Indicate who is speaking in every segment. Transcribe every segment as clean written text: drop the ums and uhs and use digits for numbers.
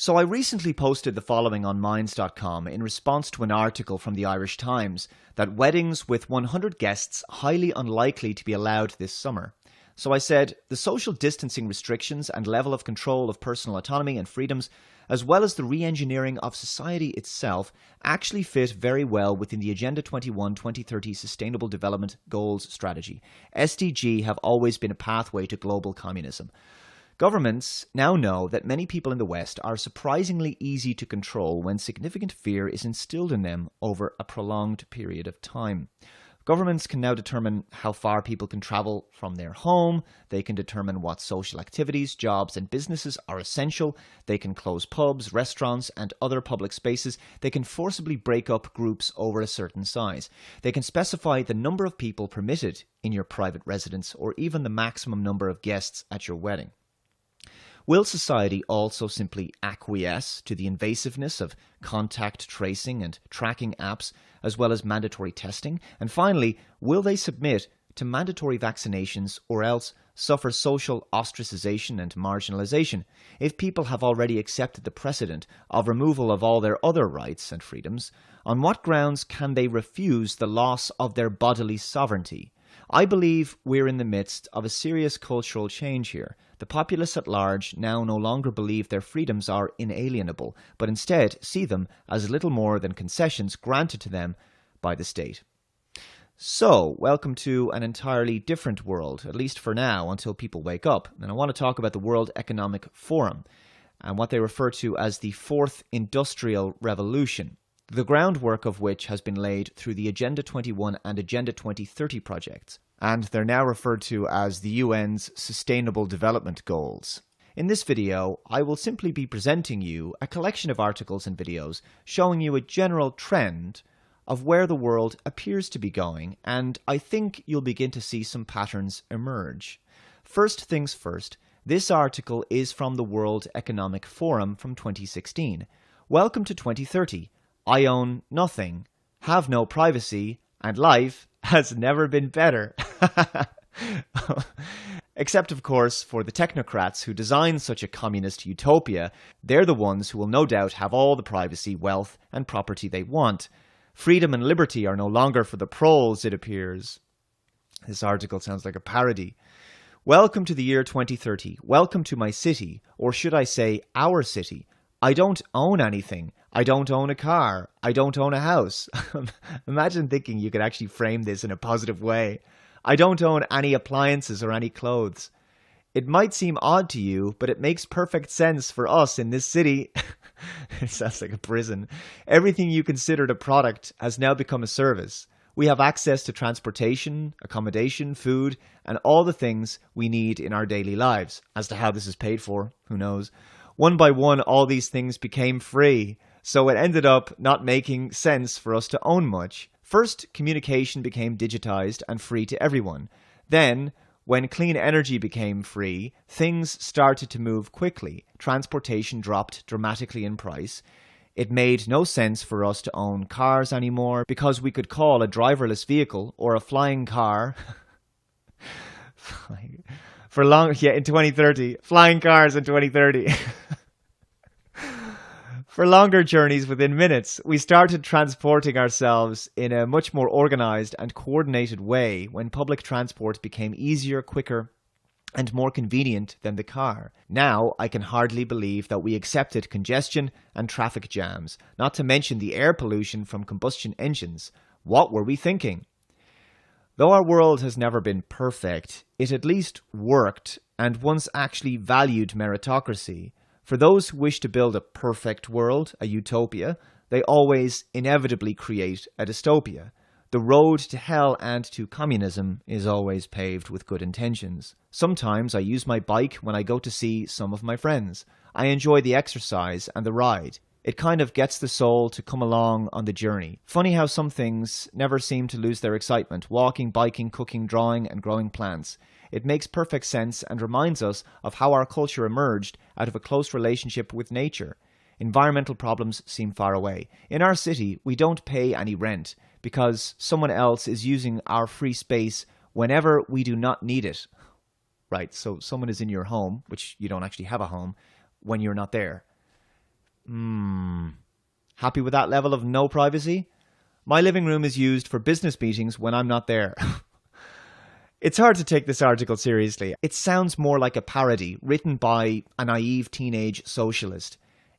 Speaker 1: So I recently posted the following on Minds.com in response to an article from the Irish Times that weddings with 100 guests highly unlikely to be allowed this summer. So I said, the social distancing restrictions and level of control of personal autonomy and freedoms, as well as the re-engineering of society itself, actually fit very well within the Agenda 21-2030 Sustainable Development Goals strategy. SDG have always been a pathway to global communism. Governments now know that many people in the West are surprisingly easy to control when significant fear is instilled in them over a prolonged period of time. Governments can now determine how far people can travel from their home. They can determine what social activities, jobs, and businesses are essential. They can close pubs, restaurants, and other public spaces. They can forcibly break up groups over a certain size. They can specify the number of people permitted in your private residence or even the maximum number of guests at your wedding. Will society also simply acquiesce to the invasiveness of contact tracing and tracking apps, as well as mandatory testing? And finally, will they submit to mandatory vaccinations or else suffer social ostracization and marginalization? If people have already accepted the precedent of removal of all their other rights and freedoms, on what grounds can they refuse the loss of their bodily sovereignty? I believe we're in the midst of a serious cultural change here. The populace at large now no longer believe their freedoms are inalienable, but instead see them as little more than concessions granted to them by the state. So, welcome to an entirely different world, at least for now, until people wake up. And I want to talk about the World Economic Forum and what they refer to as the Fourth Industrial Revolution, the groundwork of which has been laid through the Agenda 21 and Agenda 2030 projects, and they're now referred to as the UN's Sustainable Development Goals. In this video, I will simply be presenting you a collection of articles and videos showing you a general trend of where the world appears to be going, and I think you'll begin to see some patterns emerge. First things first, this article is from the World Economic Forum from 2016. Welcome to 2030. I own nothing, have no privacy, and life has never been better. Except, of course, for the technocrats who designed such a communist utopia. They're the ones who will no doubt have all the privacy, wealth, and property they want. Freedom and liberty are no longer for the proles, it appears. This article sounds like a parody. Welcome to the year 2030. Welcome to my city, or should I say our city. I don't own anything. I don't own a car. I don't own a house. Imagine thinking you could actually frame this in a positive way. I don't own any appliances or any clothes. It might seem odd to you, but it makes perfect sense for us in this city. It sounds like a prison. Everything you considered a product has now become a service. We have access to transportation, accommodation, food, and all the things we need in our daily lives. As to how this is paid for, who knows? One by one, all these things became free, so it ended up not making sense for us to own much. First, communication became digitized and free to everyone. Then, when clean energy became free, things started to move quickly. Transportation dropped dramatically in price. It made no sense for us to own cars anymore because we could call a driverless vehicle or a flying car in 2030. Flying cars in 2030. For longer journeys within minutes, we started transporting ourselves in a much more organized and coordinated way when public transport became easier, quicker, and more convenient than the car. Now, I can hardly believe that we accepted congestion and traffic jams, not to mention the air pollution from combustion engines. What were we thinking? Though our world has never been perfect, it at least worked and once actually valued meritocracy. For those who wish to build a perfect world, a utopia, they always inevitably create a dystopia. The road to hell and to communism is always paved with good intentions. Sometimes I use my bike when I go to see some of my friends. I enjoy the exercise and the ride. It kind of gets the soul to come along on the journey. Funny how some things never seem to lose their excitement. Walking, biking, cooking, drawing, and growing plants. It makes perfect sense and reminds us of how our culture emerged out of a close relationship with nature. Environmental problems seem far away. In our city, we don't pay any rent because someone else is using our free space whenever we do not need it. Right, so someone is in your home, which you don't actually have a home, when you're not there. Happy with that level of no privacy? My living room is used for business meetings when I'm not there. It's hard to take this article seriously. It sounds more like a parody written by a naive teenage socialist.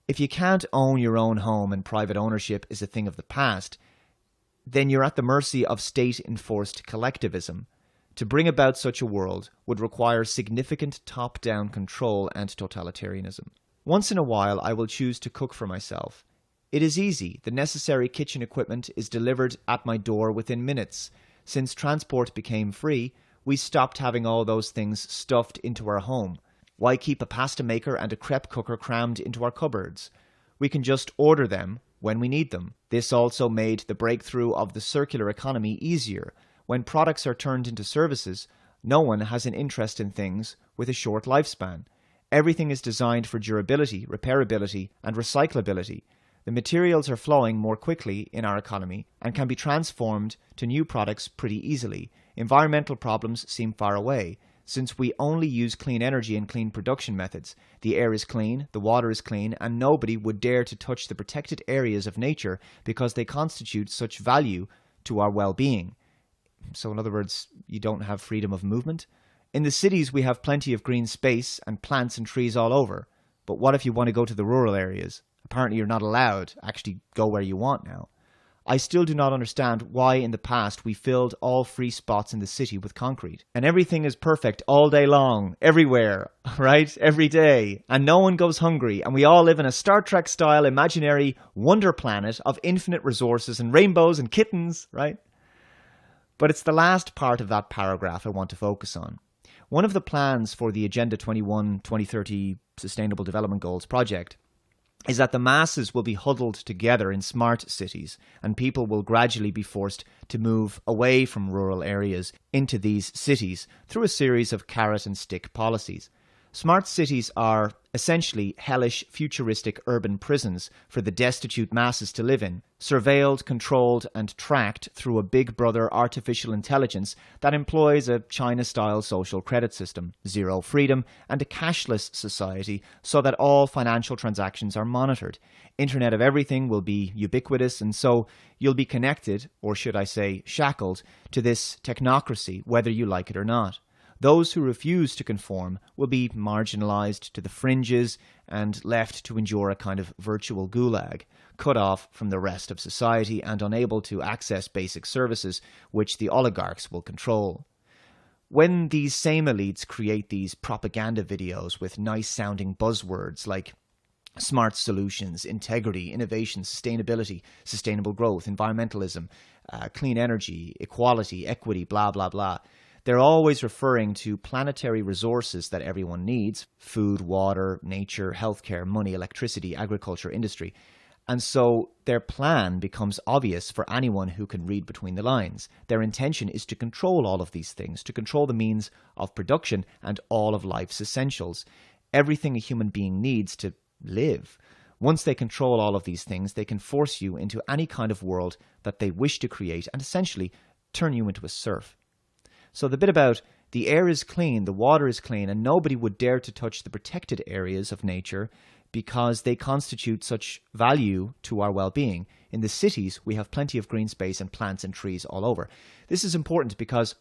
Speaker 1: If you can't own your own home and private ownership is a thing of the past, then you're at the mercy of state-enforced collectivism. To bring about such a world would require significant top-down control and totalitarianism. Once in a while, I will choose to cook for myself. It is easy. The necessary kitchen equipment is delivered at my door within minutes. Since transport became free, we stopped having all those things stuffed into our home. Why keep a pasta maker and a crepe cooker crammed into our cupboards? We can just order them when we need them. This also made the breakthrough of the circular economy easier. When products are turned into services, no one has an interest in things with a short lifespan. Everything is designed for durability, repairability, and recyclability. The materials are flowing more quickly in our economy and can be transformed to new products pretty easily. Environmental problems seem far away. Since we only use clean energy and clean production methods, the air is clean, the water is clean, and nobody would dare to touch the protected areas of nature because they constitute such value to our well-being. So in other words, you don't have freedom of movement? In the cities, we have plenty of green space and plants and trees all over. But what if you want to go to the rural areas? Apparently you're not allowed to actually go where you want now. I still do not understand why in the past we filled all free spots in the city with concrete. And everything is perfect all day long, everywhere, right? Every day. And no one goes hungry. And we all live in a Star Trek-style imaginary wonder planet of infinite resources and rainbows and kittens, right? But it's the last part of that paragraph I want to focus on. One of the plans for the Agenda 21-2030 Sustainable Development Goals project is that the masses will be huddled together in smart cities and people will gradually be forced to move away from rural areas into these cities through a series of carrot and stick policies. Smart cities are essentially hellish, futuristic urban prisons for the destitute masses to live in, surveilled, controlled and tracked through a big brother artificial intelligence that employs a China-style social credit system, zero freedom and a cashless society so that all financial transactions are monitored. Internet of Everything will be ubiquitous and so you'll be connected, or should I say shackled, to this technocracy whether you like it or not. Those who refuse to conform will be marginalized to the fringes and left to endure a kind of virtual gulag, cut off from the rest of society and unable to access basic services which the oligarchs will control. When these same elites create these propaganda videos with nice-sounding buzzwords like smart solutions, integrity, innovation, sustainability, sustainable growth, environmentalism, clean energy, equality, equity, blah, blah, blah, they're always referring to planetary resources that everyone needs: food, water, nature, healthcare, money, electricity, agriculture, industry. And so their plan becomes obvious for anyone who can read between the lines. Their intention is to control all of these things, to control the means of production and all of life's essentials, everything a human being needs to live. Once they control all of these things, they can force you into any kind of world that they wish to create and essentially turn you into a serf. So the bit about the air is clean, the water is clean, and nobody would dare to touch the protected areas of nature because they constitute such value to our well-being. In the cities, we have plenty of green space and plants and trees all over. This is important because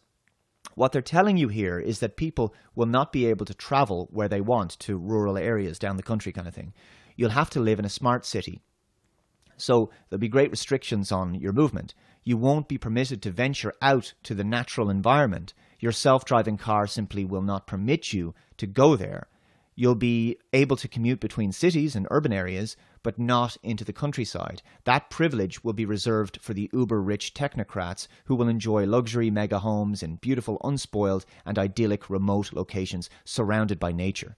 Speaker 1: what they're telling you here is that people will not be able to travel where they want to rural areas, down the country kind of thing. You'll have to live in a smart city. So there'll be great restrictions on your movement. You won't be permitted to venture out to the natural environment. Your self-driving car simply will not permit you to go there. You'll be able to commute between cities and urban areas, but not into the countryside. That privilege will be reserved for the uber-rich technocrats who will enjoy luxury mega homes in beautiful, unspoiled and idyllic remote locations surrounded by nature.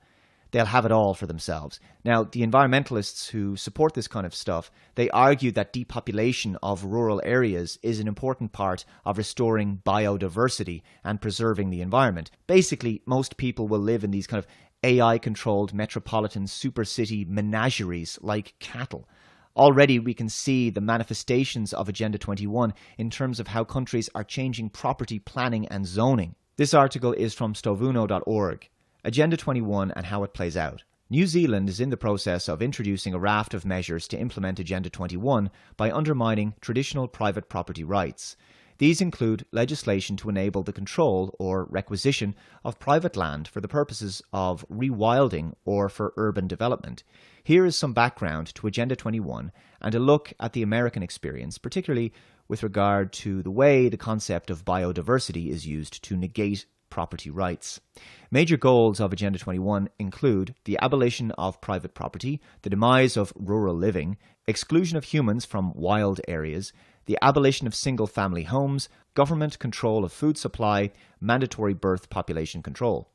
Speaker 1: They'll have it all for themselves. Now, the environmentalists who support this kind of stuff, they argue that depopulation of rural areas is an important part of restoring biodiversity and preserving the environment. Basically, most people will live in these kind of AI-controlled metropolitan super-city menageries like cattle. Already we can see the manifestations of Agenda 21 in terms of how countries are changing property planning and zoning. This article is from stovuno.org. Agenda 21 and how it plays out. New Zealand is in the process of introducing a raft of measures to implement Agenda 21 by undermining traditional private property rights. These include legislation to enable the control or requisition of private land for the purposes of rewilding or for urban development. Here is some background to Agenda 21 and a look at the American experience, particularly with regard to the way the concept of biodiversity is used to negate property rights. Major goals of Agenda 21 include the abolition of private property, the demise of rural living, exclusion of humans from wild areas, the abolition of single-family homes, government control of food supply, mandatory birth population control.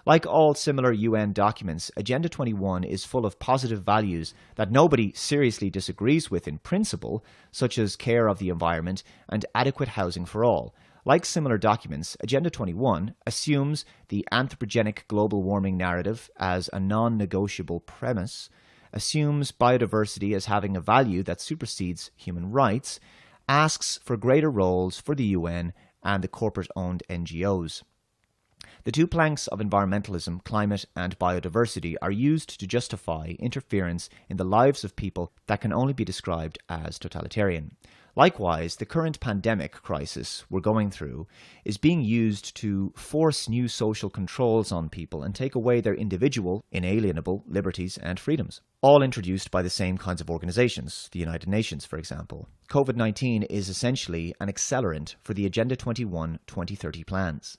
Speaker 1: Like all similar UN documents, Agenda 21 is full of positive values that nobody seriously disagrees with in principle, such as care of the environment and adequate housing for all. Like similar documents, Agenda 21 assumes the anthropogenic global warming narrative as a non-negotiable premise, assumes biodiversity as having a value that supersedes human rights, asks for greater roles for the UN and the corporate-owned NGOs. The two planks of environmentalism, climate and biodiversity are used to justify interference in the lives of people that can only be described as totalitarian. Likewise, the current pandemic crisis we're going through is being used to force new social controls on people and take away their individual, inalienable liberties and freedoms, all introduced by the same kinds of organizations, the United Nations, for example. COVID-19 is essentially an accelerant for the Agenda 21 2030 plans.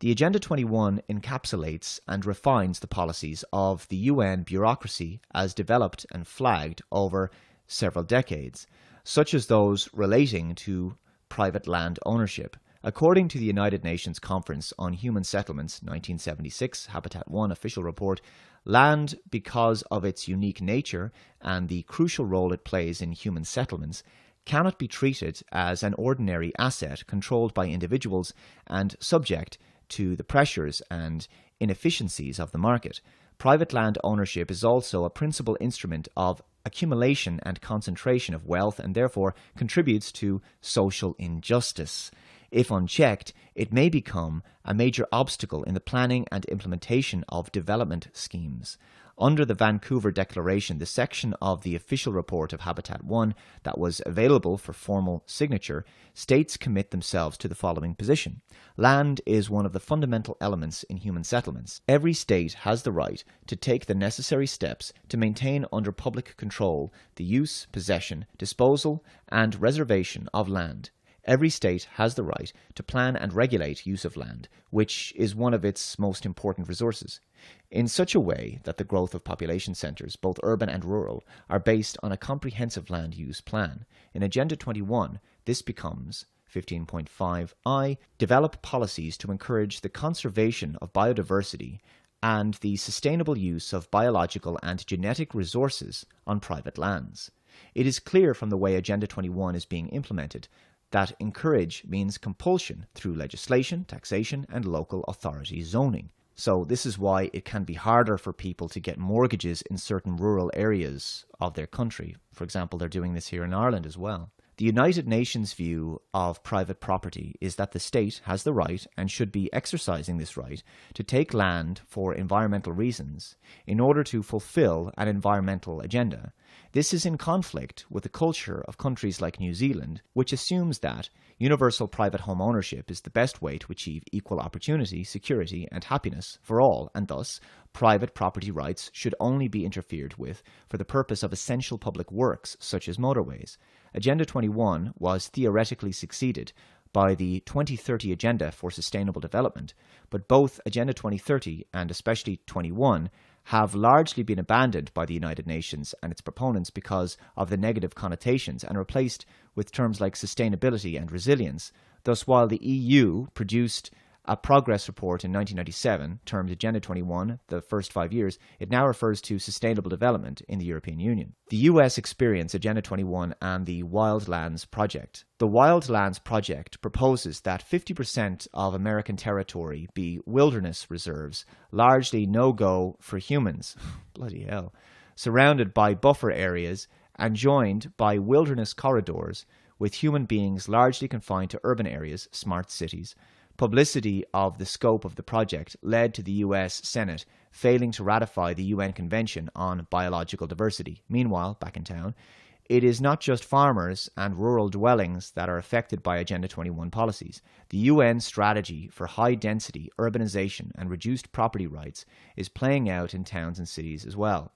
Speaker 1: The Agenda 21 encapsulates and refines the policies of the UN bureaucracy as developed and flagged over several decades, such as those relating to private land ownership. According to the United Nations Conference on Human Settlements 1976 Habitat 1 official report, land, because of its unique nature and the crucial role it plays in human settlements, cannot be treated as an ordinary asset controlled by individuals and subject to the pressures and inefficiencies of the market. Private land ownership is also a principal instrument of accumulation and concentration of wealth and therefore contributes to social injustice. If unchecked, it may become a major obstacle in the planning and implementation of development schemes. Under the Vancouver Declaration, the section of the official report of Habitat 1 that was available for formal signature, states commit themselves to the following position. Land is one of the fundamental elements in human settlements. Every state has the right to take the necessary steps to maintain under public control the use, possession, disposal, and reservation of land. Every state has the right to plan and regulate use of land, which is one of its most important resources, in such a way that the growth of population centres, both urban and rural, are based on a comprehensive land use plan. In Agenda 21, this becomes 15.5i, develop policies to encourage the conservation of biodiversity and the sustainable use of biological and genetic resources on private lands. It is clear from the way Agenda 21 is being implemented that encourage means compulsion through legislation, taxation, and local authority zoning. So this is why it can be harder for people to get mortgages in certain rural areas of their country. For example, they're doing this here in Ireland as well. The United Nations view of private property is that the state has the right and should be exercising this right to take land for environmental reasons in order to fulfill an environmental agenda. This is in conflict with the culture of countries like New Zealand, which assumes that universal private home ownership is the best way to achieve equal opportunity, security, and happiness for all, and thus private property rights should only be interfered with for the purpose of essential public works such as motorways. Agenda 21 was theoretically succeeded by the 2030 Agenda for Sustainable Development, but both Agenda 2030 and especially 21 have largely been abandoned by the United Nations and its proponents because of the negative connotations and replaced with terms like sustainability and resilience. Thus, while the EU produced a progress report in 1997 termed Agenda 21, the first 5 years, it now refers to sustainable development in the European Union. The US experienced Agenda 21 and the Wildlands Project. The Wildlands Project proposes that 50% of American territory be wilderness reserves, largely no-go for humans, bloody hell, surrounded by buffer areas and joined by wilderness corridors with human beings largely confined to urban areas, smart cities. Publicity of the scope of the project led to the US Senate failing to ratify the UN Convention on Biological Diversity. Meanwhile, back in town, it is not just farmers and rural dwellings that are affected by Agenda 21 policies. The UN strategy for high-density urbanization and reduced property rights is playing out in towns and cities as well.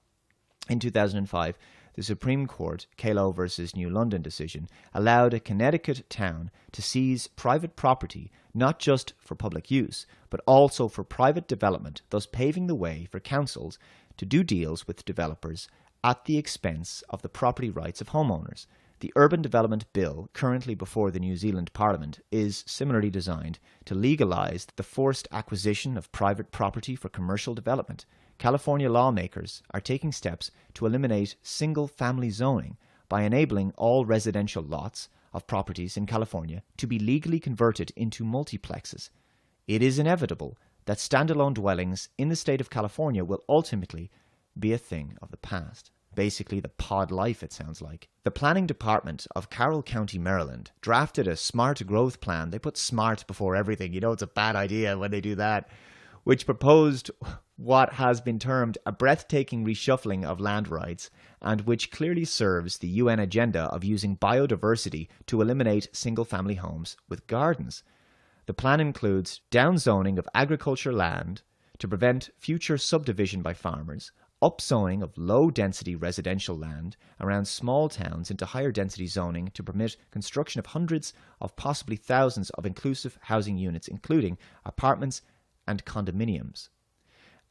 Speaker 1: In 2005, the Supreme Court, Kalo versus New London decision, allowed a Connecticut town to seize private property not just for public use, but also for private development, thus paving the way for councils to do deals with developers at the expense of the property rights of homeowners. The Urban Development Bill, currently before the New Zealand Parliament, is similarly designed to legalise the forced acquisition of private property for commercial development. California lawmakers are taking steps to eliminate single-family zoning by enabling all residential lots of properties in California to be legally converted into multiplexes. It is inevitable that standalone dwellings in the state of California will ultimately be a thing of the past. Basically the pod life, it sounds like. The planning department of Carroll County, Maryland, drafted a smart growth plan. They put smart before everything. You know it's a bad idea when they do that. Which proposed what has been termed a breathtaking reshuffling of land rights, and which clearly serves the UN agenda of using biodiversity to eliminate single-family homes with gardens. The plan includes downzoning of agriculture land to prevent future subdivision by farmers, upzoning of low-density residential land around small towns into higher-density zoning to permit construction of hundreds of possibly thousands of inclusive housing units, including apartments and condominiums.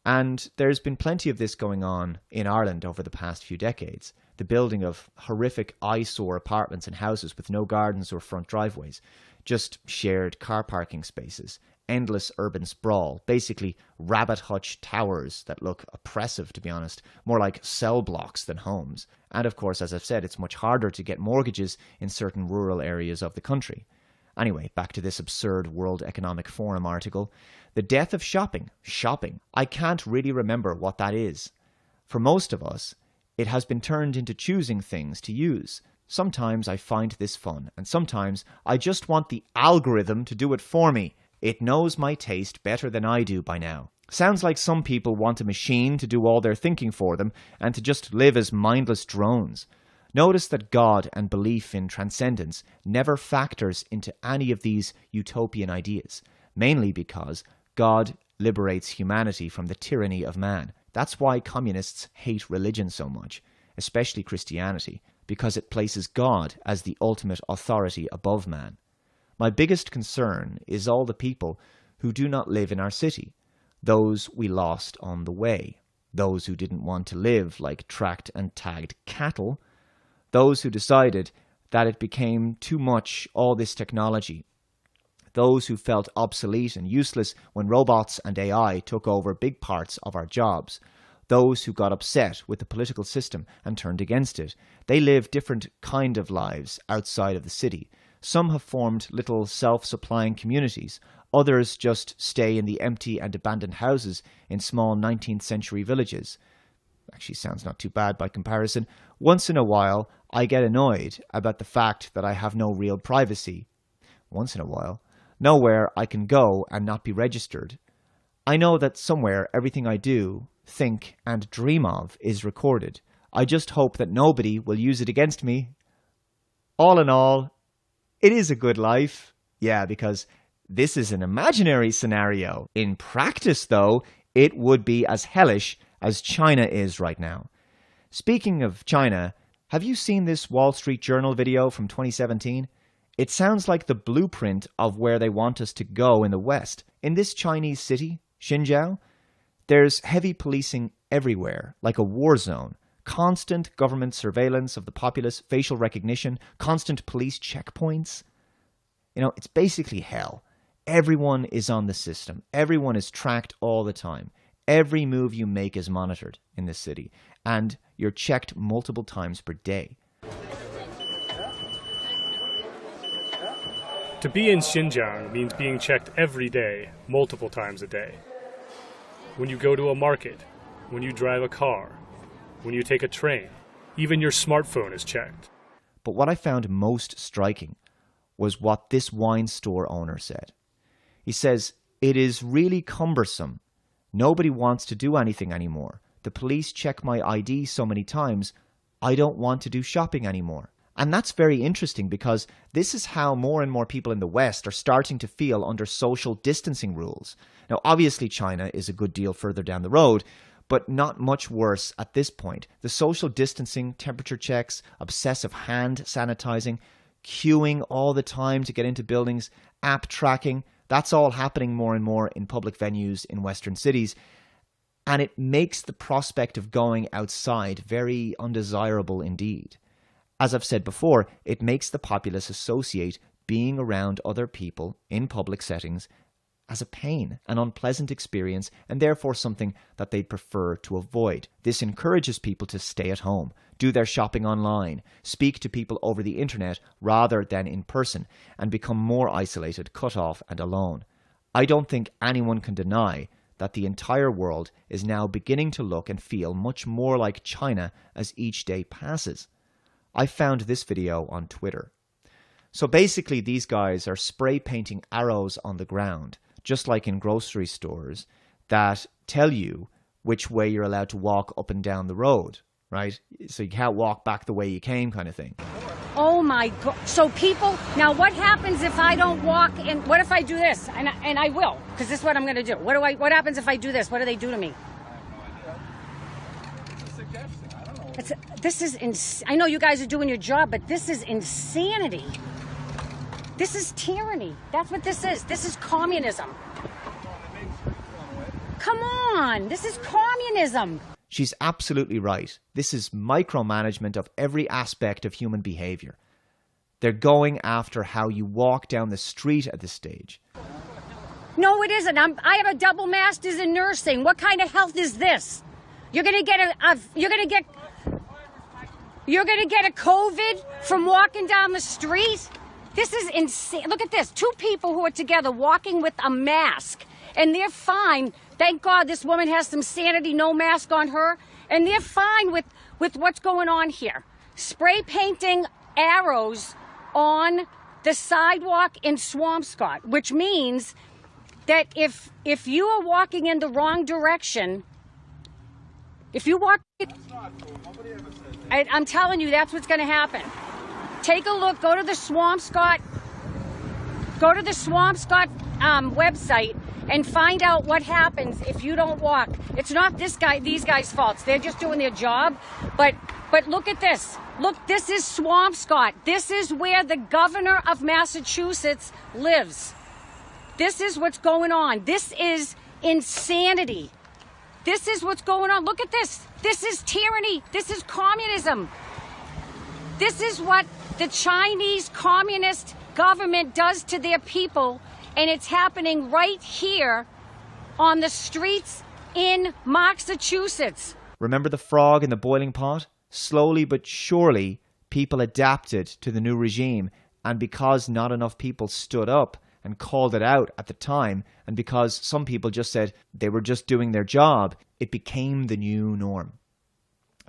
Speaker 1: And there's been plenty of this going on in Ireland over the past few decades. The building of horrific eyesore apartments and houses with no gardens or front driveways, just shared car parking spaces, endless urban sprawl, basically rabbit hutch towers that look oppressive, to be honest, more like cell blocks than homes. And of course, as I've said, it's much harder to get mortgages in certain rural areas of the country. Anyway, back to this absurd World Economic Forum article. The death of shopping. Shopping. I can't really remember what that is. For most of us, it has been turned into choosing things to use. Sometimes I find this fun, and sometimes I just want the algorithm to do it for me. It knows my taste better than I do by now. Sounds like some people want a machine to do all their thinking for them and to just live as mindless drones. Notice that God and belief in transcendence never factors into any of these utopian ideas, mainly because God liberates humanity from the tyranny of man. That's why communists hate religion so much, especially Christianity, because it places God as the ultimate authority above man. My biggest concern is all the people who do not live in our city, those we lost on the way, those who didn't want to live like tracked and tagged cattle, those who decided that it became too much, all this technology, those who felt obsolete and useless when robots and AI took over big parts of our jobs, those who got upset with the political system and turned against it. They live different kind of lives outside of the city. Some have formed little self-supplying communities. Others just stay in the empty and abandoned houses in small 19th century villages. Actually sounds not too bad by comparison. Once in a while, I get annoyed about the fact that I have no real privacy. Once in a while. Nowhere I can go and not be registered. I know that somewhere everything I do, think, and dream of is recorded. I just hope that nobody will use it against me. All in all, it is a good life. Yeah, because this is an imaginary scenario. In practice, though, it would be as hellish as China is right now. Speaking of China, have you seen this Wall Street Journal video from 2017? It sounds like the blueprint of where they want us to go in the West. In this Chinese city, Xinjiang, there's heavy policing everywhere, like a war zone. Constant government surveillance of the populace, facial recognition, constant police checkpoints. You know, it's basically hell. Everyone is on the system. Everyone is tracked all the time. Every move you make is monitored in this city, and you're checked multiple times per day.
Speaker 2: To be in Xinjiang means being checked every day, multiple times a day. When you go to a market, when you drive a car, when you take a train, even your smartphone is checked.
Speaker 1: But what I found most striking was what this wine store owner said. He says, "It is really cumbersome. Nobody wants to do anything anymore. The police check my ID so many times, I don't want to do shopping anymore." And that's very interesting because this is how more and more people in the West are starting to feel under social distancing rules. Now, obviously, China is a good deal further down the road, but not much worse at this point. The social distancing, temperature checks, obsessive hand sanitizing, queuing all the time to get into buildings, app tracking, that's all happening more and more in public venues in Western cities. And it makes the prospect of going outside very undesirable indeed. As I've said before, it makes the populace associate being around other people in public settings as a pain, an unpleasant experience, and therefore something that they'd prefer to avoid. This encourages people to stay at home, do their shopping online, speak to people over the internet rather than in person, and become more isolated, cut off, and alone. I don't think anyone can deny that the entire world is now beginning to look and feel much more like China as each day passes. I found this video on Twitter. So basically these guys are spray painting arrows on the ground, just like in grocery stores, that tell you which way you're allowed to walk up and down the road, right? So you can't walk back the way you came kind of thing.
Speaker 3: Oh my God. So people, now what happens if I don't walk, and what if I do this? And I will, because this is what I'm going to do. What happens if I do this? What do they do to me? This is I know you guys are doing your job, but this is insanity. This is tyranny. That's what this is. This is communism. Come on. This is communism.
Speaker 1: She's absolutely right. This is micromanagement of every aspect of human behavior. They're going after how you walk down the street at this stage.
Speaker 3: No, it isn't. I have a double master's in nursing. What kind of health is this? You're gonna get a COVID from walking down the street? This is insane. Look at this. Two people who are together walking with a mask, and they're fine. Thank God this woman has some sanity, no mask on her, and they're fine with what's going on here. Spray painting arrows on the sidewalk in Swampscott, which means that if you are walking in the wrong direction, if you walk... I'm telling you, that's what's going to happen. Take a look. Go to the Swampscott website and find out what happens if you don't walk. It's not these guys' faults. They're just doing their job. But look at this. Look, this is Swampscott. This is where the governor of Massachusetts lives. This is what's going on. This is insanity. This is what's going on. Look at this. This is tyranny. This is communism. This is what the Chinese communist government does to their people, and it's happening right here on the streets in Massachusetts.
Speaker 1: Remember the frog in the boiling pot? Slowly but surely, people adapted to the new regime, and because not enough people stood up and called it out at the time, and because some people just said they were just doing their job, it became the new norm.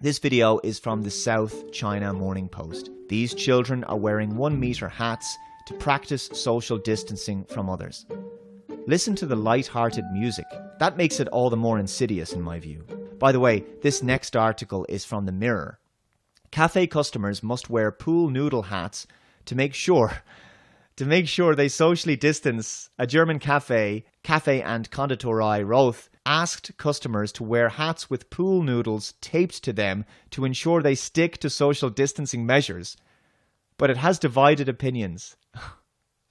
Speaker 1: This video is from the South China Morning Post. These children are wearing 1 meter hats to practice social distancing from others. Listen to the light-hearted music. That makes it all the more insidious in my view. By the way, this next article is from the Mirror. Cafe customers must wear pool noodle hats to make sure they socially distance. A German cafe and Konditorei Roth, asked customers to wear hats with pool noodles taped to them to ensure they stick to social distancing measures. But it has divided opinions.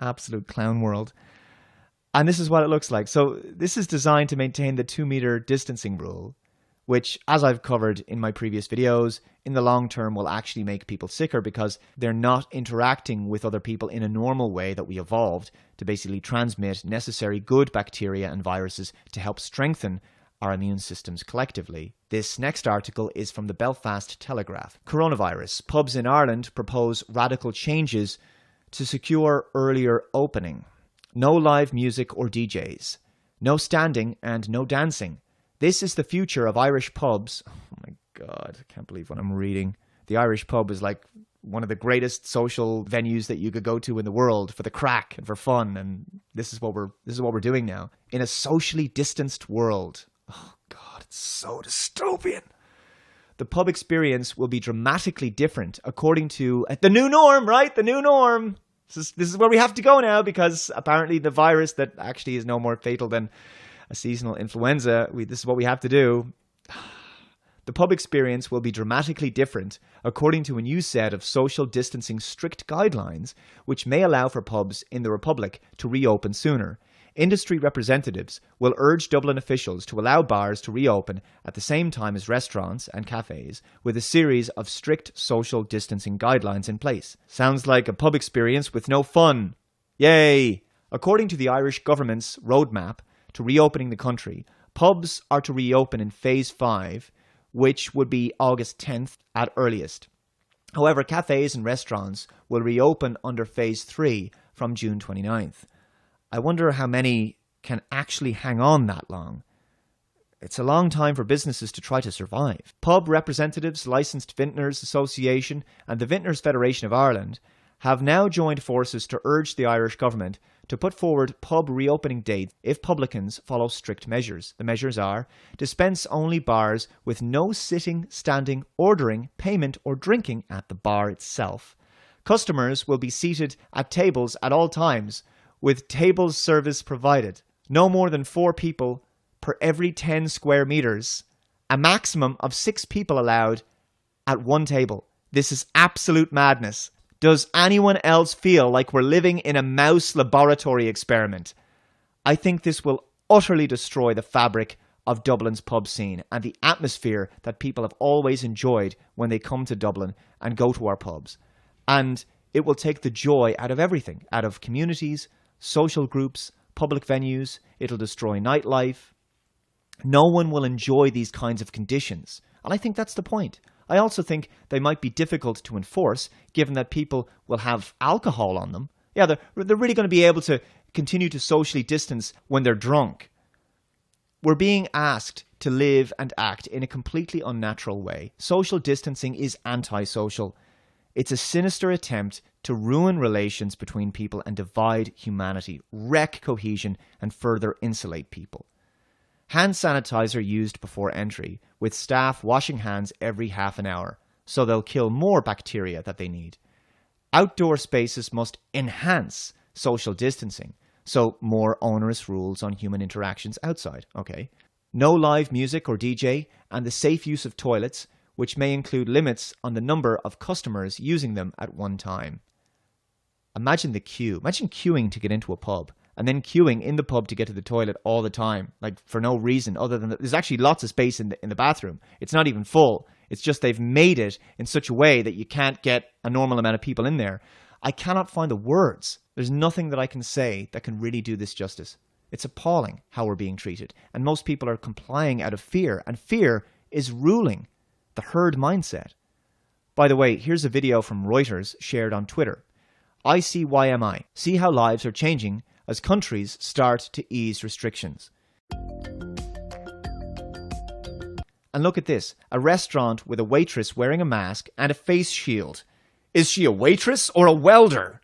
Speaker 1: Absolute clown world. And this is what it looks like. So this is designed to maintain the 2 meter distancing rule, which, as I've covered in my previous videos, in the long term will actually make people sicker because they're not interacting with other people in a normal way that we evolved to basically transmit necessary good bacteria and viruses to help strengthen our immune systems collectively. This next article is from the Belfast Telegraph. Coronavirus. Pubs in Ireland propose radical changes to secure earlier opening. No live music or DJs. No standing and no dancing. This is the future of Irish pubs. Oh my God, I can't believe what I'm reading. The Irish pub is like one of the greatest social venues that you could go to in the world for the crack and for fun. And this is what we're doing now in a socially distanced world. Oh God, it's so dystopian. The pub experience will be dramatically different according to the new norm, right? The new norm. This is where we have to go now, because apparently the virus that actually is no more fatal than a seasonal influenza, this is what we have to do. The pub experience will be dramatically different according to a new set of social distancing strict guidelines, which may allow for pubs in the Republic to reopen sooner. Industry representatives will urge Dublin officials to allow bars to reopen at the same time as restaurants and cafes, with a series of strict social distancing guidelines in place. Sounds like a pub experience with no fun. Yay! According to the Irish government's roadmap to reopening the country, pubs are to reopen in Phase 5, which would be August 10th at earliest. However, cafes and restaurants will reopen under Phase 3 from June 29th. I wonder how many can actually hang on that long. It's a long time for businesses to try to survive. Pub representatives, Licensed Vintners Association and the Vintners Federation of Ireland have now joined forces to urge the Irish government to put forward pub reopening dates if publicans follow strict measures. The measures are: dispense only bars with no sitting, standing, ordering, payment or drinking at the bar itself. Customers will be seated at tables at all times, with table service provided. No more than 4 people per every 10 square meters. A maximum of 6 people allowed at one table. This is absolute madness. Does anyone else feel like we're living in a mouse laboratory experiment? I think this will utterly destroy the fabric of Dublin's pub scene and the atmosphere that people have always enjoyed when they come to Dublin and go to our pubs. And it will take the joy out of everything, out of communities, social groups, public venues. It'll destroy nightlife. No one will enjoy these kinds of conditions. And I think that's the point. I also think they might be difficult to enforce, given that people will have alcohol on them. Yeah, they're really going to be able to continue to socially distance when they're drunk. We're being asked to live and act in a completely unnatural way. Social distancing is antisocial. It's a sinister attempt to ruin relations between people and divide humanity, wreck cohesion, and further insulate people. Hand sanitizer used before entry, with staff washing hands every half an hour, so they'll kill more bacteria that they need. Outdoor spaces must enhance social distancing, so more onerous rules on human interactions outside. Okay. No live music or DJ, and the safe use of toilets, which may include limits on the number of customers using them at one time. Imagine the queue. Imagine queuing to get into a pub, and then queuing in the pub to get to the toilet all the time, like for no reason other than that there's actually lots of space in the bathroom. It's not even full. It's just they've made it in such a way that you can't get a normal amount of people in there. I cannot find the words. There's nothing that I can say that can really do this justice. It's appalling how we're being treated, and most people are complying out of fear, and fear is ruling the herd mindset. By the way, here's a video from Reuters shared on Twitter. ICYMI. See how lives are changing as countries start to ease restrictions. And look at this, a restaurant with a waitress wearing a mask and a face shield. Is she a waitress or a welder?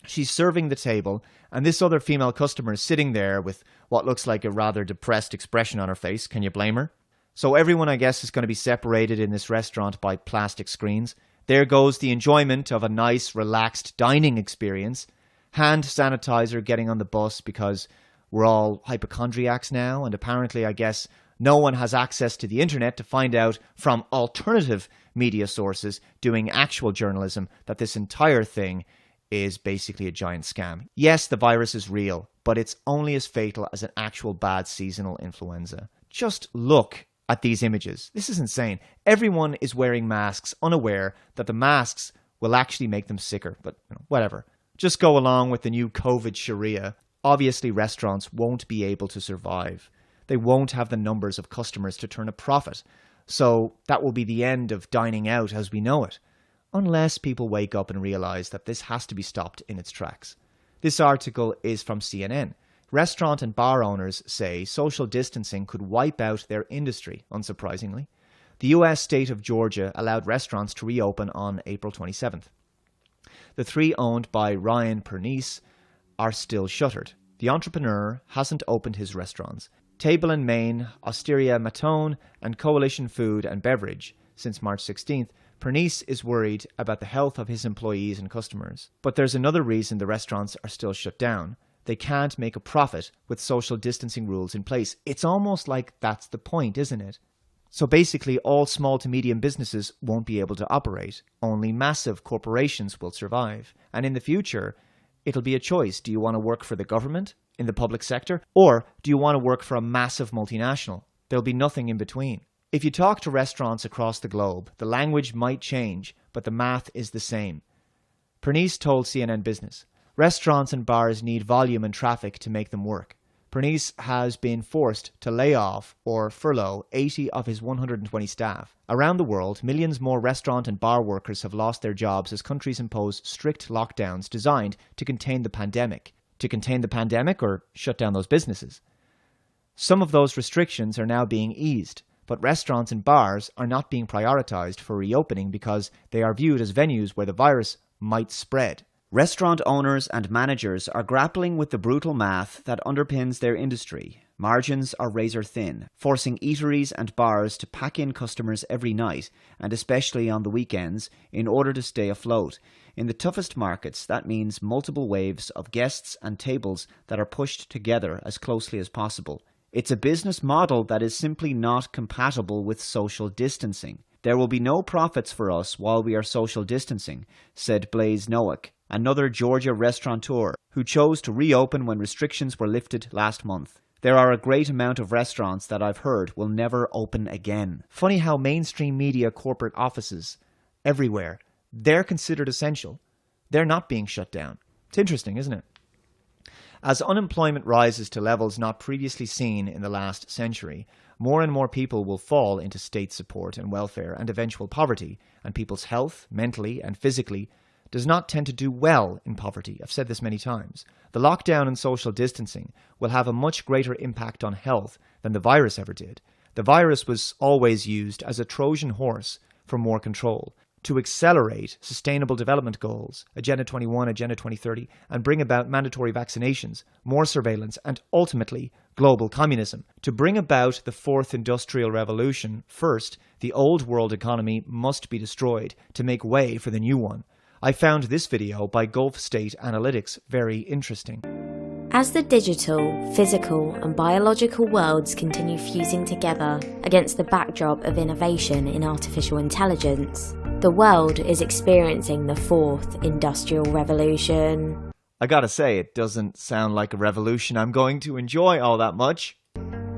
Speaker 1: She's serving the table, and this other female customer is sitting there with what looks like a rather depressed expression on her face. Can you blame her? So everyone, I guess, is going to be separated in this restaurant by plastic screens. There goes the enjoyment of a nice, relaxed dining experience. Hand sanitizer getting on the bus because we're all hypochondriacs now, and apparently, I guess, no one has access to the internet to find out from alternative media sources doing actual journalism that this entire thing is basically a giant scam. Yes, the virus is real, but it's only as fatal as an actual bad seasonal influenza. Just look at these images. This is insane. Everyone is wearing masks, unaware that the masks will actually make them sicker, but whatever. Just go along with the new COVID Sharia. Obviously, restaurants won't be able to survive. They won't have the numbers of customers to turn a profit. So that will be the end of dining out as we know it. Unless people wake up and realize that this has to be stopped in its tracks. This article is from CNN. Restaurant and bar owners say social distancing could wipe out their industry, unsurprisingly. The US state of Georgia allowed restaurants to reopen on April 27th. The 3 owned by Ryan Pernice are still shuttered. The entrepreneur hasn't opened his restaurants. Table in Maine, Osteria Matone, and Coalition Food and Beverage. Since March 16th, Pernice is worried about the health of his employees and customers. But there's another reason the restaurants are still shut down. They can't make a profit with social distancing rules in place. It's almost like that's the point, isn't it? So basically, all small to medium businesses won't be able to operate. Only massive corporations will survive. And in the future, it'll be a choice. Do you want to work for the government in the public sector? Or do you want to work for a massive multinational? There'll be nothing in between. If you talk to restaurants across the globe, the language might change, but the math is the same. Pernice told CNN Business, restaurants and bars need volume and traffic to make them work. Pernice has been forced to lay off or furlough 80 of his 120 staff. Around the world, millions more restaurant and bar workers have lost their jobs as countries impose strict lockdowns designed to contain the pandemic. To contain the pandemic or shut down those businesses. Some of those restrictions are now being eased, but restaurants and bars are not being prioritized for reopening because they are viewed as venues where the virus might spread. Restaurant owners and managers are grappling with the brutal math that underpins their industry. Margins are razor thin, forcing eateries and bars to pack in customers every night, and especially on the weekends, in order to stay afloat. In the toughest markets, that means multiple waves of guests and tables that are pushed together as closely as possible. It's a business model that is simply not compatible with social distancing. There will be no profits for us while we are social distancing, said Blaise Noack, another Georgia restaurateur who chose to reopen when restrictions were lifted last month. There are a great amount of restaurants that I've heard will never open again. Funny how mainstream media corporate offices everywhere, they're considered essential. They're not being shut down. It's interesting, isn't it? As unemployment rises to levels not previously seen in the last century, more and more people will fall into state support and welfare and eventual poverty, and people's health, mentally and physically, does not tend to do well in poverty. I've said this many times. The lockdown and social distancing will have a much greater impact on health than the virus ever did. The virus was always used as a Trojan horse for more control, to accelerate sustainable development goals, Agenda 21, Agenda 2030, and bring about mandatory vaccinations, more surveillance, and ultimately global communism. To bring about the fourth industrial revolution, first, the old world economy must be destroyed to make way for the new one. I found this video by Gulf State Analytics very interesting.
Speaker 4: As the digital, physical and biological worlds continue fusing together against the backdrop of innovation in artificial intelligence, the world is experiencing the fourth industrial revolution.
Speaker 1: I gotta say, it doesn't sound like a revolution I'm going to enjoy all that much.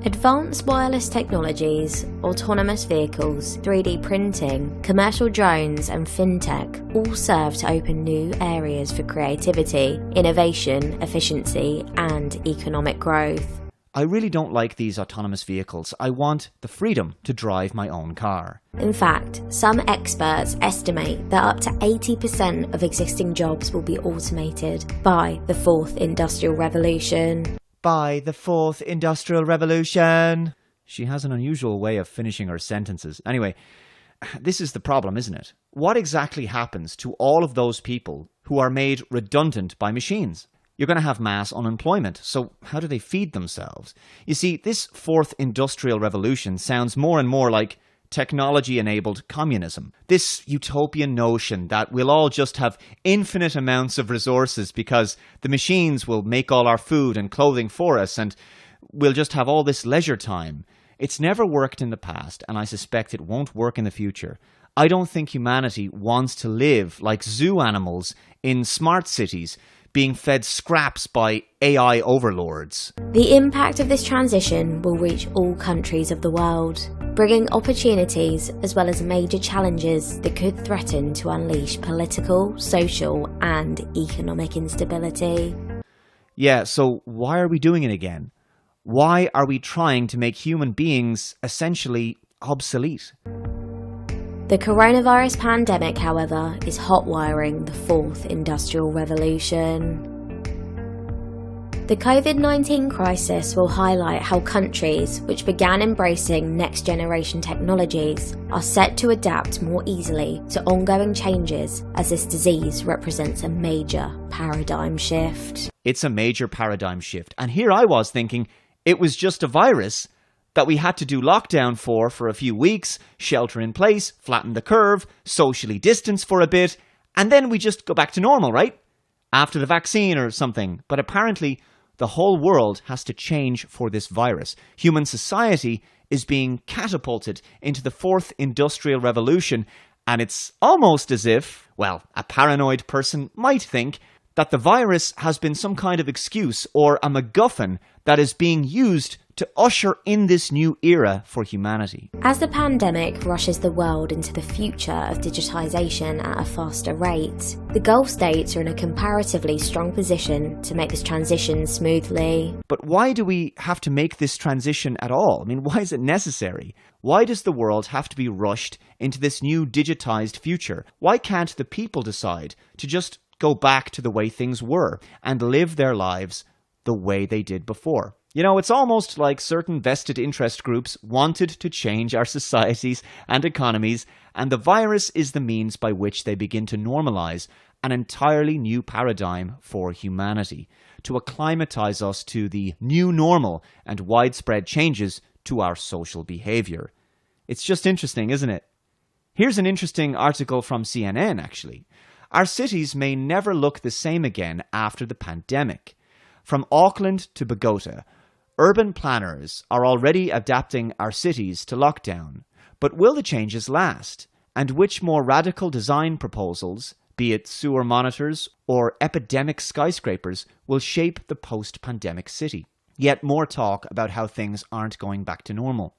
Speaker 4: Advanced wireless technologies, autonomous vehicles, 3D printing, commercial drones and fintech all serve to open new areas for creativity, innovation, efficiency and economic growth.
Speaker 1: I really don't like these autonomous vehicles. I want the freedom to drive my own car.
Speaker 4: In fact, some experts estimate that up to 80% of existing jobs will be automated by the fourth industrial revolution.
Speaker 1: By the fourth industrial revolution. She has an unusual way of finishing her sentences. Anyway, this is the problem, isn't it? What exactly happens to all of those people who are made redundant by machines? You're going to have mass unemployment, so how do they feed themselves? You see, this fourth industrial revolution sounds more and more like technology-enabled communism. This utopian notion that we'll all just have infinite amounts of resources because the machines will make all our food and clothing for us and we'll just have all this leisure time. It's never worked in the past, and I suspect it won't work in the future. I don't think humanity wants to live like zoo animals in smart cities, being fed scraps by AI overlords.
Speaker 4: The impact of this transition will reach all countries of the world, bringing opportunities as well as major challenges that could threaten to unleash political, social and economic instability.
Speaker 1: Yeah, so why are we doing it again? Why are we trying to make human beings essentially obsolete?
Speaker 4: The coronavirus pandemic, however, is hotwiring the fourth industrial revolution. The COVID-19 crisis will highlight how countries which began embracing next-generation technologies are set to adapt more easily to ongoing changes, as this disease represents a major paradigm shift.
Speaker 1: It's a major paradigm shift. And here I was thinking it was just a virus that we had to do lockdown for a few weeks, shelter in place, flatten the curve, socially distance for a bit, and then we just go back to normal, right? After the vaccine or something. But apparently the whole world has to change for this virus. Human society is being catapulted into the fourth industrial revolution, and it's almost as if, well, a paranoid person might think that the virus has been some kind of excuse or a MacGuffin that is being used to usher in this new era for humanity.
Speaker 4: As the pandemic rushes the world into the future of digitisation at a faster rate, the Gulf states are in a comparatively strong position to make this transition smoothly.
Speaker 1: But why do we have to make this transition at all? I mean, why is it necessary? Why does the world have to be rushed into this new digitised future? Why can't the people decide to just go back to the way things were and live their lives the way they did before? You know, it's almost like certain vested interest groups wanted to change our societies and economies, and the virus is the means by which they begin to normalize an entirely new paradigm for humanity, to acclimatize us to the new normal and widespread changes to our social behavior. It's just interesting, isn't it? Here's an interesting article from CNN, actually. Our cities may never look the same again after the pandemic. From Auckland to Bogota, urban planners are already adapting our cities to lockdown. But will the changes last? And which more radical design proposals, be it sewer monitors or epidemic skyscrapers, will shape the post-pandemic city? Yet more talk about how things aren't going back to normal.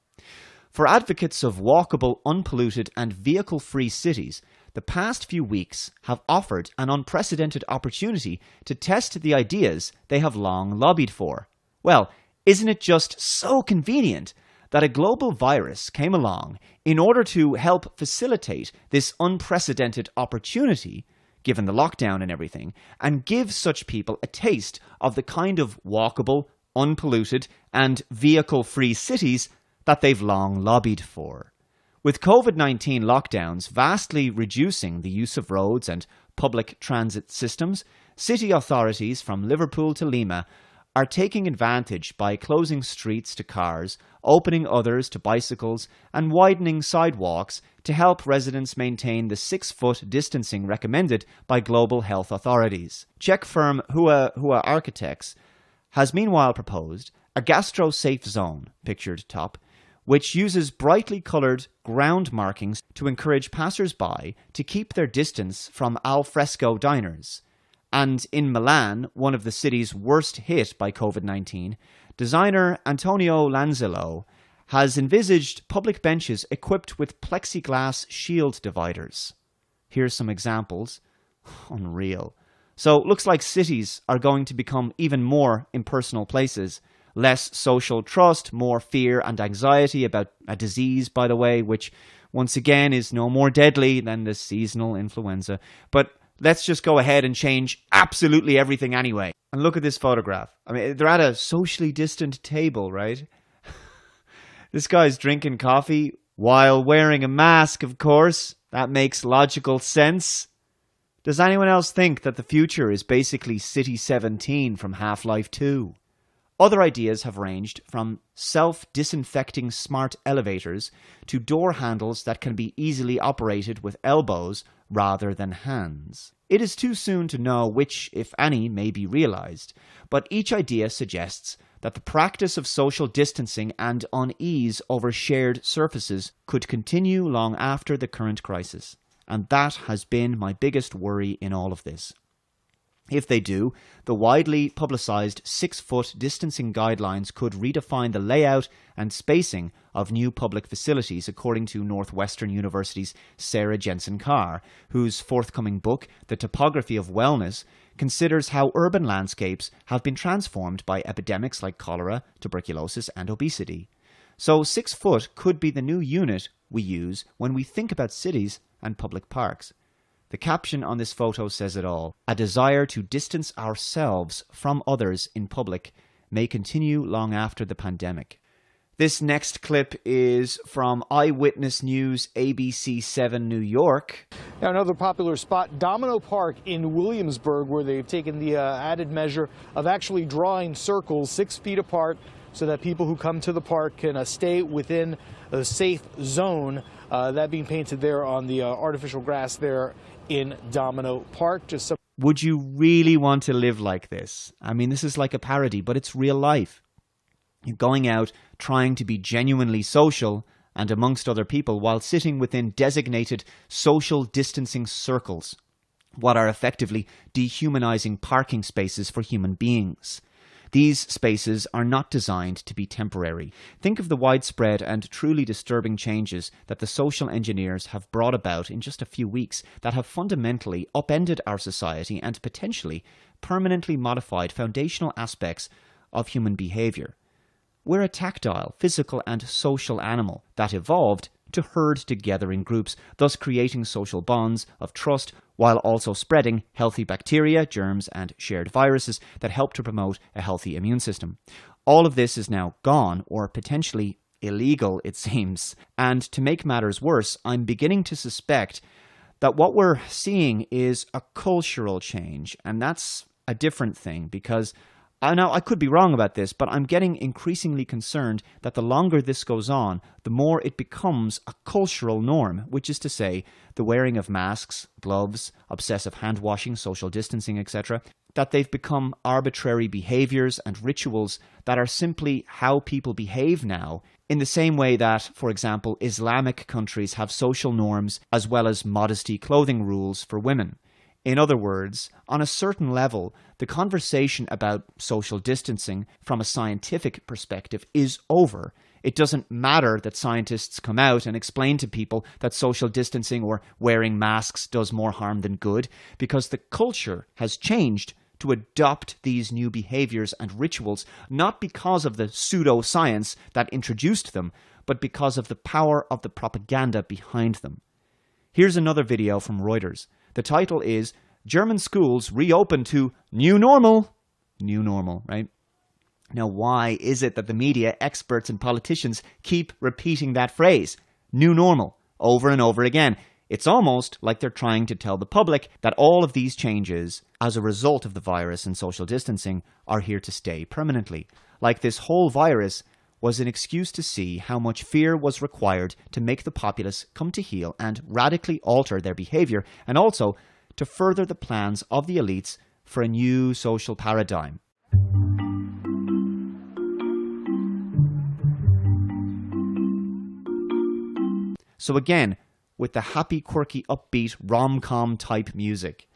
Speaker 1: For advocates of walkable, unpolluted and vehicle-free cities, the past few weeks have offered an unprecedented opportunity to test the ideas they have long lobbied for. Well, isn't it just so convenient that a global virus came along in order to help facilitate this unprecedented opportunity, given the lockdown and everything, and give such people a taste of the kind of walkable, unpolluted, and vehicle-free cities that they've long lobbied for? With COVID-19 lockdowns vastly reducing the use of roads and public transit systems, city authorities from Liverpool to Lima are taking advantage by closing streets to cars, opening others to bicycles, and widening sidewalks to help residents maintain the 6-foot distancing recommended by global health authorities. Czech firm Hua Architects has meanwhile proposed a gastro-safe zone, pictured top, which uses brightly coloured ground markings to encourage passers-by to keep their distance from al fresco diners. And in Milan, one of the cities worst hit by COVID-19, designer Antonio Lanzello has envisaged public benches equipped with plexiglass shield dividers. Here's some examples. Unreal. So looks like cities are going to become even more impersonal places. Less social trust, more fear and anxiety about a disease, by the way, which once again is no more deadly than the seasonal influenza. But let's just go ahead and change absolutely everything anyway. And look at this photograph. I mean, they're at a socially distant table, right? This guy's drinking coffee while wearing a mask, of course. That makes logical sense. Does anyone else think that the future is basically City 17 from Half-Life 2? Other ideas have ranged from self-disinfecting smart elevators to door handles that can be easily operated with elbows rather than hands. It is too soon to know which, if any, may be realized, but each idea suggests that the practice of social distancing and unease over shared surfaces could continue long after the current crisis. And that has been my biggest worry in all of this. If they do, the widely publicised 6-foot distancing guidelines could redefine the layout and spacing of new public facilities, according to Northwestern University's Sarah Jensen-Carr, whose forthcoming book, The Topography of Wellness, considers how urban landscapes have been transformed by epidemics like cholera, tuberculosis and obesity. So 6 foot could be the new unit we use when we think about cities and public parks. The caption on this photo says it all. A desire to distance ourselves from others in public may continue long after the pandemic. This next clip is from Eyewitness News ABC 7 New York.
Speaker 5: Now, another popular spot, Domino Park in Williamsburg, where they've taken the added measure of actually drawing circles 6 feet apart so that people who come to the park can stay within a safe zone. That being painted there on the artificial grass there in Domino Park.
Speaker 1: Would you really want to live like this? I mean, this is like a parody, but it's real life. You're going out trying to be genuinely social and amongst other people while sitting within designated social distancing circles, what are effectively dehumanizing parking spaces for human beings. These spaces are not designed to be temporary. Think of the widespread and truly disturbing changes that the social engineers have brought about in just a few weeks that have fundamentally upended our society and potentially permanently modified foundational aspects of human behavior. We're a tactile, physical and social animal that evolved to herd together in groups, thus creating social bonds of trust while also spreading healthy bacteria, germs and shared viruses that help to promote a healthy immune system. All of this is now gone, or potentially illegal, it seems. And to make matters worse, I'm beginning to suspect that what we're seeing is a cultural change, and that's a different thing because now, I could be wrong about this, but I'm getting increasingly concerned that the longer this goes on, the more it becomes a cultural norm, which is to say, the wearing of masks, gloves, obsessive hand washing, social distancing, etc., that they've become arbitrary behaviors and rituals that are simply how people behave now, in the same way that, for example, Islamic countries have social norms as well as modesty clothing rules for women. In other words, on a certain level, the conversation about social distancing from a scientific perspective is over. It doesn't matter that scientists come out and explain to people that social distancing or wearing masks does more harm than good, because the culture has changed to adopt these new behaviors and rituals, not because of the pseudoscience that introduced them, but because of the power of the propaganda behind them. Here's another video from Reuters. The title is, German Schools Reopen to New Normal. New normal, right? Now, why is it that the media, experts and politicians keep repeating that phrase, new normal, over and over again? It's almost like they're trying to tell the public that all of these changes, as a result of the virus and social distancing, are here to stay permanently. Like this whole virus was an excuse to see how much fear was required to make the populace come to heel and radically alter their behavior, and also to further the plans of the elites for a new social paradigm. So again, with the happy, quirky, upbeat, rom-com type music.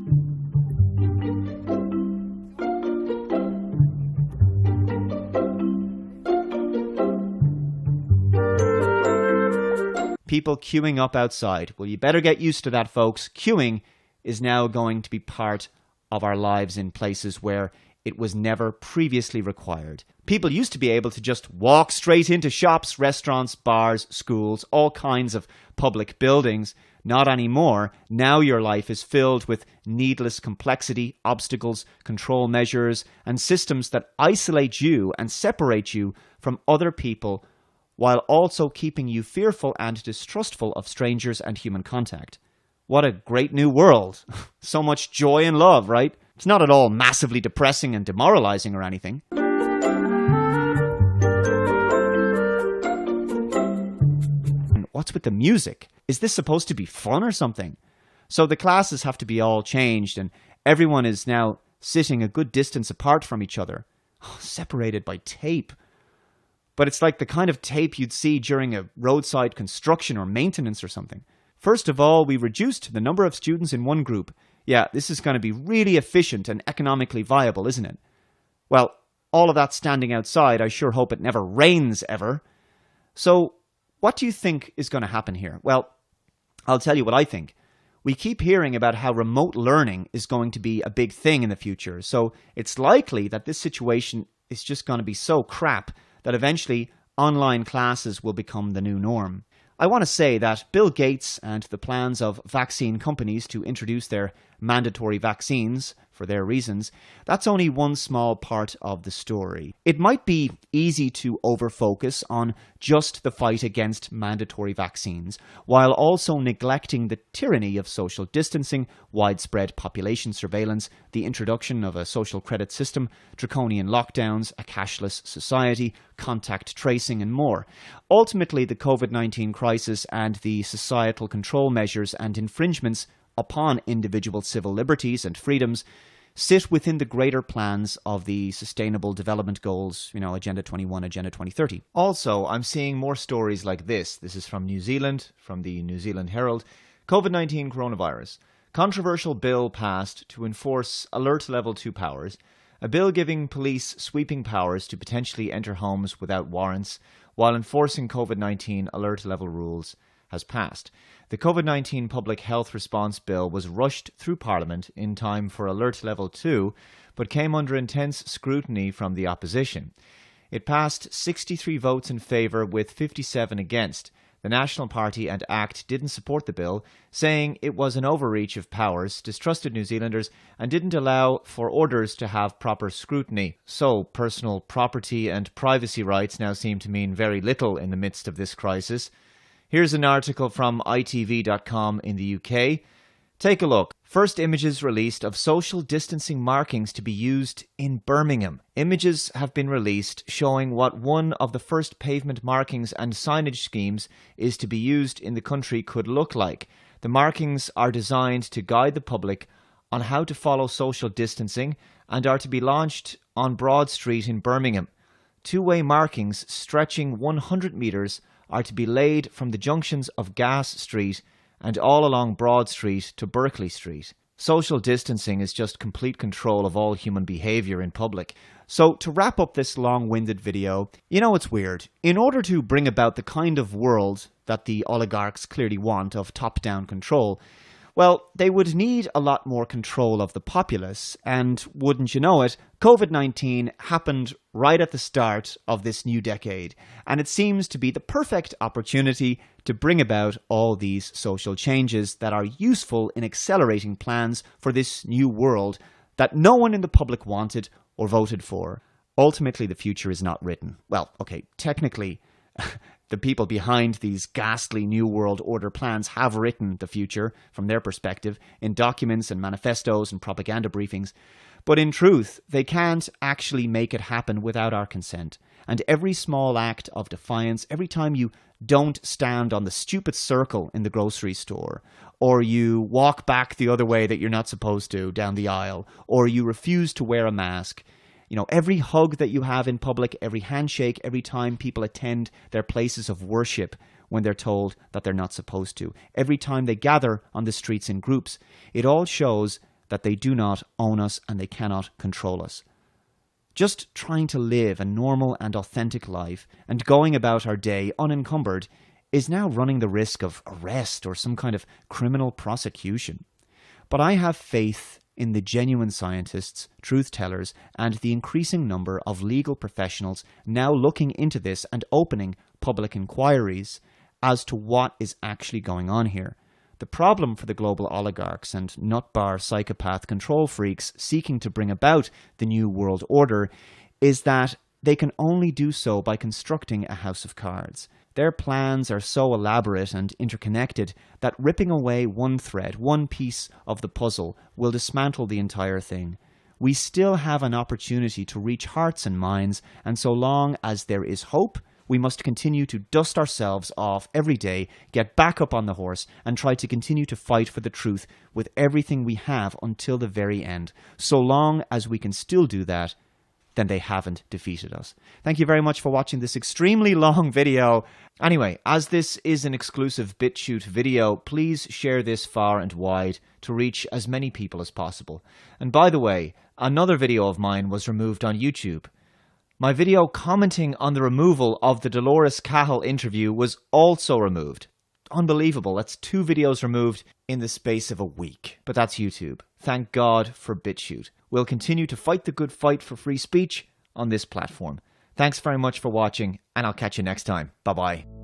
Speaker 1: People queuing up outside. Well, you better get used to that, folks. Queuing is now going to be part of our lives in places where it was never previously required. People used to be able to just walk straight into shops, restaurants, bars, schools, all kinds of public buildings. Not anymore. Now your life is filled with needless complexity, obstacles, control measures, and systems that isolate you and separate you from other people, while also keeping you fearful and distrustful of strangers and human contact. What a great new world. So much joy and love, right? It's not at all massively depressing and demoralizing or anything. And what's with the music? Is this supposed to be fun or something? So the classes have to be all changed and everyone is now sitting a good distance apart from each other, separated by tape. But it's like the kind of tape you'd see during a roadside construction or maintenance or something. First of all, we reduced the number of students in one group. Yeah, this is going to be really efficient and economically viable, isn't it? Well, all of that standing outside, I sure hope it never rains ever. So, what do you think is going to happen here? Well, I'll tell you what I think. We keep hearing about how remote learning is going to be a big thing in the future. So, it's likely that this situation is just going to be so crap that eventually online classes will become the new norm. I want to say that Bill Gates and the plans of vaccine companies to introduce their mandatory vaccines for their reasons, that's only one small part of the story. It might be easy to overfocus on just the fight against mandatory vaccines, while also neglecting the tyranny of social distancing, widespread population surveillance, the introduction of a social credit system, draconian lockdowns, a cashless society, contact tracing, and more. Ultimately, the COVID-19 crisis and the societal control measures and infringements upon individual civil liberties and freedoms sit within the greater plans of the Sustainable Development Goals, Agenda 21, Agenda 2030. Also, I'm seeing more stories like this. This is from New Zealand, from the New Zealand Herald. COVID-19 coronavirus. Controversial bill passed to enforce Alert Level 2 powers. A bill giving police sweeping powers to potentially enter homes without warrants while enforcing COVID-19 alert level rules has passed. The COVID-19 Public Health Response Bill was rushed through Parliament in time for Alert Level 2, but came under intense scrutiny from the opposition. It passed 63 votes in favour with 57 against. The National Party and ACT didn't support the bill, saying it was an overreach of powers, distrusted New Zealanders, and didn't allow for orders to have proper scrutiny. So, personal property and privacy rights now seem to mean very little in the midst of this crisis. Here's an article from itv.com in the UK. Take a look. First images released of social distancing markings to be used in Birmingham. Images have been released showing what one of the first pavement markings and signage schemes is to be used in the country could look like. The markings are designed to guide the public on how to follow social distancing and are to be launched on Broad Street in Birmingham. Two-way markings stretching 100 metres are to be laid from the junctions of Gas Street and all along Broad Street to Berkeley Street. Social distancing is just complete control of all human behaviour in public. So to wrap up this long-winded video, it's weird. In order to bring about the kind of world that the oligarchs clearly want of top-down control, well, they would need a lot more control of the populace, and wouldn't you know it, COVID-19 happened right at the start of this new decade, and it seems to be the perfect opportunity to bring about all these social changes that are useful in accelerating plans for this new world that no one in the public wanted or voted for. Ultimately, the future is not written. Well, okay, technically, the people behind these ghastly New World Order plans have written the future from their perspective in documents and manifestos and propaganda briefings. But in truth, they can't actually make it happen without our consent. And every small act of defiance, every time you don't stand on the stupid circle in the grocery store, or you walk back the other way that you're not supposed to down the aisle, or you refuse to wear a mask, every hug that you have in public, every handshake, every time people attend their places of worship when they're told that they're not supposed to, every time they gather on the streets in groups, it all shows that they do not own us and they cannot control us. Just trying to live a normal and authentic life and going about our day unencumbered is now running the risk of arrest or some kind of criminal prosecution. But I have faith in the genuine scientists, truth-tellers, and the increasing number of legal professionals now looking into this and opening public inquiries as to what is actually going on here. The problem for the global oligarchs and nut-bar psychopath control freaks seeking to bring about the New World Order is that they can only do so by constructing a house of cards. Their plans are so elaborate and interconnected that ripping away one thread, one piece of the puzzle, will dismantle the entire thing. We still have an opportunity to reach hearts and minds, and so long as there is hope, we must continue to dust ourselves off every day, get back up on the horse, and try to continue to fight for the truth with everything we have until the very end. So long as we can still do that, then they haven't defeated us. Thank you very much for watching this extremely long video. Anyway, as this is an exclusive BitChute video, please share this far and wide to reach as many people as possible. And by the way, another video of mine was removed on YouTube. My video commenting on the removal of the Dolores Cahill interview was also removed. Unbelievable, that's 2 videos removed in the space of a week. But that's YouTube. Thank God for BitChute. We'll continue to fight the good fight for free speech on this platform. Thanks very much for watching, and I'll catch you next time. Bye-bye.